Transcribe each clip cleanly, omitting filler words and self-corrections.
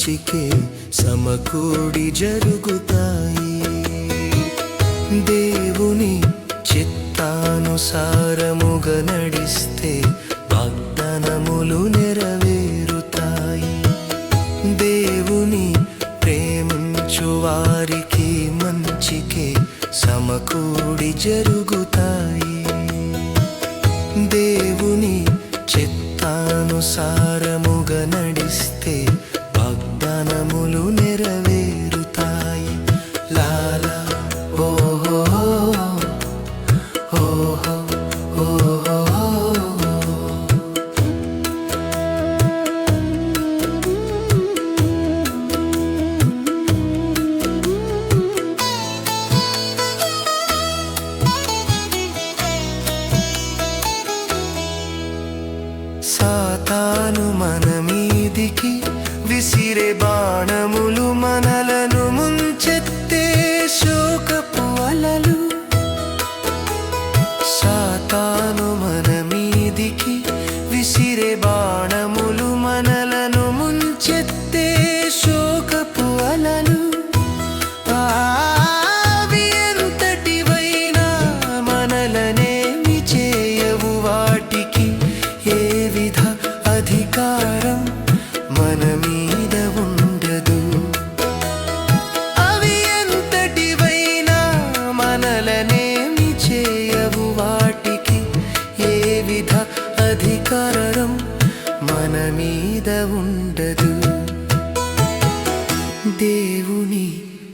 మంచికే సమకూడి జరుగుతాయి. దేవుని చిత్తానుసారముగా నడిస్తే వాగ్దానములు నెరవేరుతాయి. దేవుని ప్రేమించు వారికి మంచికే సమకూడి జరుగుతాయి. దేవుని చిత్తానుసారముగా నడిస్తే వాగ్దానములు నెరవేరుతాయి. లాలా ఓహో ఓహో ఓహో. సాతాను మన మీదికి విసిరే బాణములు మనలను ముంచెత్తే శోకపు అలలు. సాతాను మన మీదికి విసిరే బాణములు మనలను ముంచెత్తే శోకపు అలలు. అవి ఎంతటివైనా మనలనేమి చేయవు, వాటికి ఏ విధ అధికారం మన మీద ఉండదు. అవి ఎంతటివైనా మనలనేమి చేయవు, వాటికి ఏ విధ అధికారం మన మీద ఉండదు. దేవుని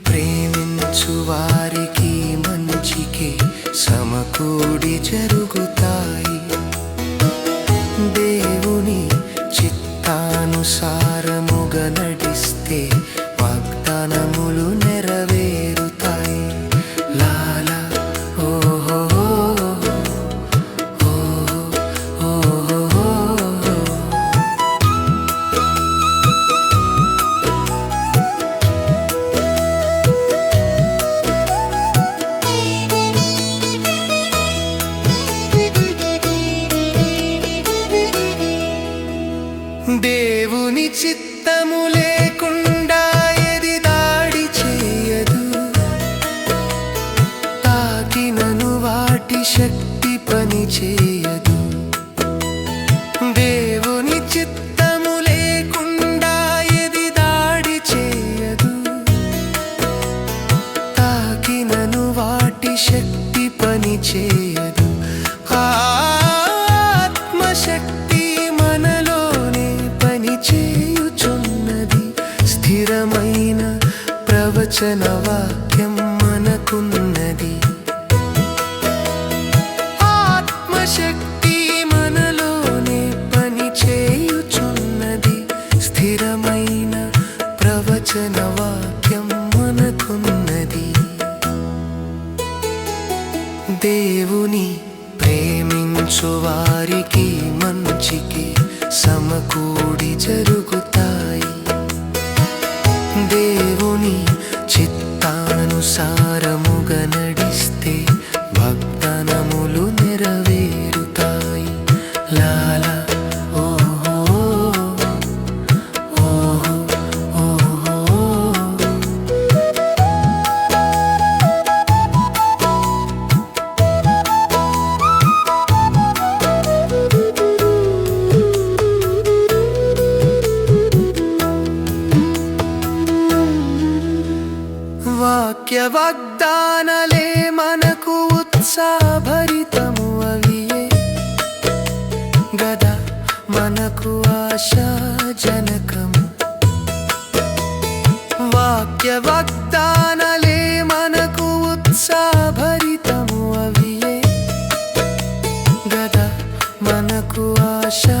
ప్రేమించు వారికి మంచికే సమకూడి జరుగుతాయి. దేవుని చిత్తానుసారముగా నడిస్తే వాగ్దానములు నెరవేరుతాయి. లాలా ఓహో ఓహో ఓహో. దేవుని చిత్తము లేకుండా ఏది దాడి చేయదు. తాకినను వాటి శక్తి పని చేయదు. దేవుని చిత్తము లేకుండా ఏది దాడి చేయదు. తాకినను వాటి శక్తి పని చేయదు. ఆత్మశక్తి మనలోనే పని చేయుచున్నది. స్థిరమైన ప్రవచన వాక్యం మనకున్నది. ఆత్మశక్తి మనలోనే పని చేయుచున్నది. స్థిరమైన ప్రవచన వాక్యం మనకున్నది. దేవుని ప్రేమించు వారికి మంచికి సమకూడి జరుగుతాయి. దేవుని చిత్తానుసారముగా నడిస్తే వాగ్దానములు నెరవేరుతాయి. లాలా ఓహో ఓహో ఓహో. వాక్య వాగ్దానాలే మనకు ఉత్సాహభరితము. అవియే గదా మనకు ఆశాజనకము. వాక్య వాగ్దానాలే మనకు ఉత్సాహభరితము. అవియే గదా మనకు ఆశా